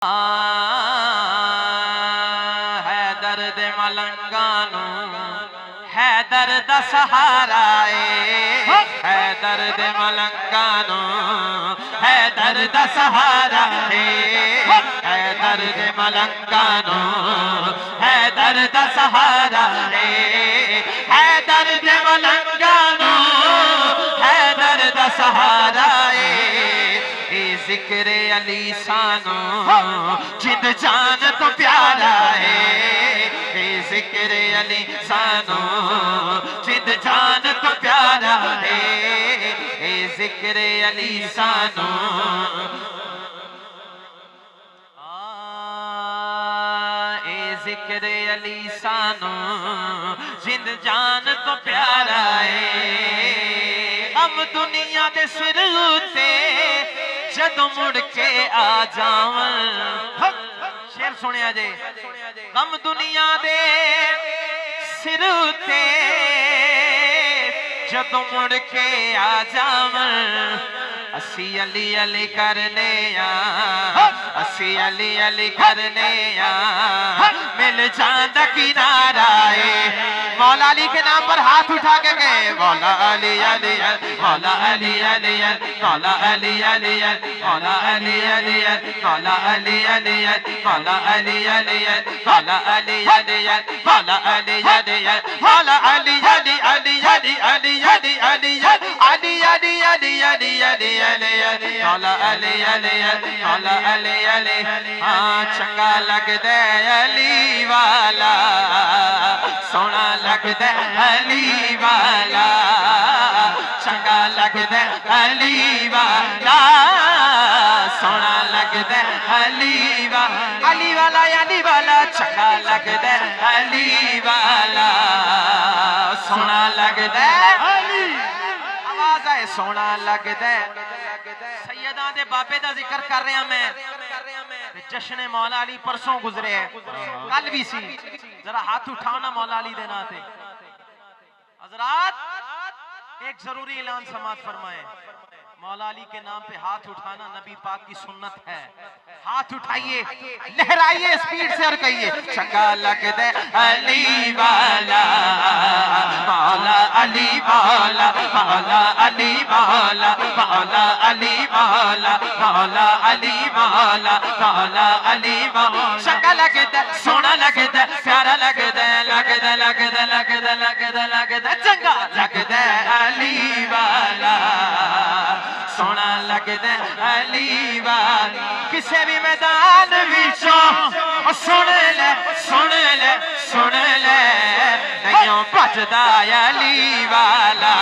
ہے درد ملنگانو ہے درد سہارائے ہے درد ملنگانو ہے درد سہارائے ہے درد ملنگانو ہے درد سہارائے ہے درد ملنگانو ہے درد سہارائے ذکر علی سانو جد جان تو پیارا ہے ذکر علی سانو جد جان تو پیارا ہے ذکر علی سانو ذکر علی سانو جد جان تو پیارا ہے اب دنیا دے سر تے جدو مڑ کے آ جاون شیر سنیا جے غم دنیا دے سر تے جدو مڑ کے آ جاون اسی علی علی کرنے اسی علی علی کرنے مل جاندہ کنارہ مولا علی کے نام پر ہاتھ اٹھا کے گئے مولا علی علی مولا علی علی مولا علی علی مولا علی علی مولا علی علی مولا علی علی مولا علی علی مولا علی علی مولا علی علی علی علی علی علی علی علی علی علی علی علی مولا علی علی مولا علی علی ہاں چنگا لگ دے علی والا سونا لگ دے علی والا چنگا لگ دے علی والا سونا لگ دے علی والا علی والا چنگا لگ دے علی والا سونا لگ دے آواز آئے سونا لگ دے سیدان دے بابے دا ذکر کر رہے ہیں میں جشن مولا علی پرسوں گزرے ہیں کل بھی سی ذرا ہاتھ اٹھانا مولا علی دینا تھے حضرات ایک ضروری اعلان سماعت فرمائیں مولا علی کے نام پہ ہاتھ اٹھانا نبی پاک کی سنت ہے ہاتھ اٹھائیے لہرائیے اسپیڈ سے اور کہیے چنگا لگ دے علی والا مولا علی مولا مولا علی مولا مولا علی مولا مولا علی مولا مولا علی مولا چنگا لگ دے سونا لگ دے پیارا لگ دے لگ دے لگ دے لگ دے لگ دے لگ دے چنگا لگ دے علی والا سونا لگ دے علی والا کسے بھی میدان وچوں سن لے سن لے سن لے نہیں بچدا علی والا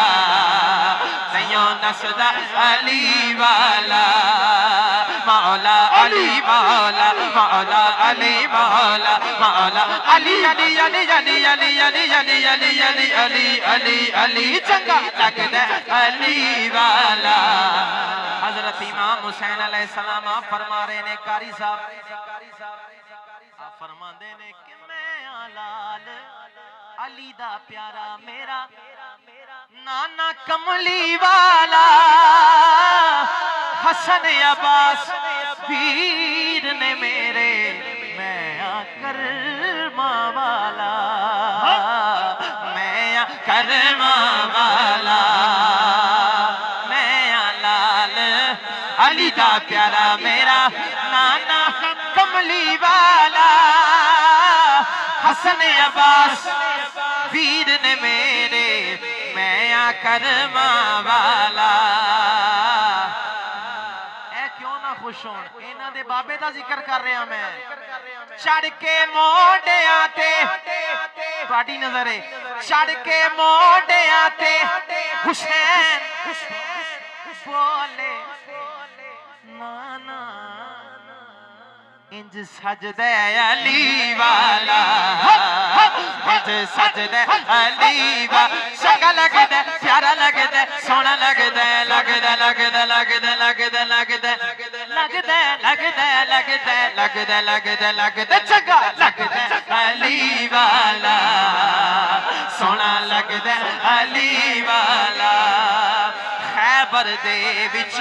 نہیں نسدا علی والا مولا علی مولا مولا علی مولا مولا علی علی علی علی علی علی علی علی علی علی علی علی چنگا لگ دے علی والا حضرت امام حسین علیہ السلام آپ فرما رہے نے قاری صاحب آپ فرما دے نے کہ میں لال علی دا پیارا میرا نانا کملی والا حسن عباس پیر نے میرے میں کرما والا میں کرما والا علی دا پیارا میرا نانا کملی والا حسن عباس پیر نے میرے میں کرما والا اے کیوں نہ خوش ہون انہاں دے بابے دا ذکر کر رہا میں چڑھ کے موڈیاں تے تہاڈی نظر ہے چڑھ کے موڈیاں تے حسین بولے نانا انج سجدے علی والا انج سجدے علی والا چنگا لگ دے پیارا لگ دے سونا لگ دے لگ دے لگ دے لگ دے لگ دے لگ دے لگ دے لگ دے لگ دے لگ دے لگ دے لگ دے چنگا لگ دے علی والا سونا لگ دے علی والا خیبر دے وچ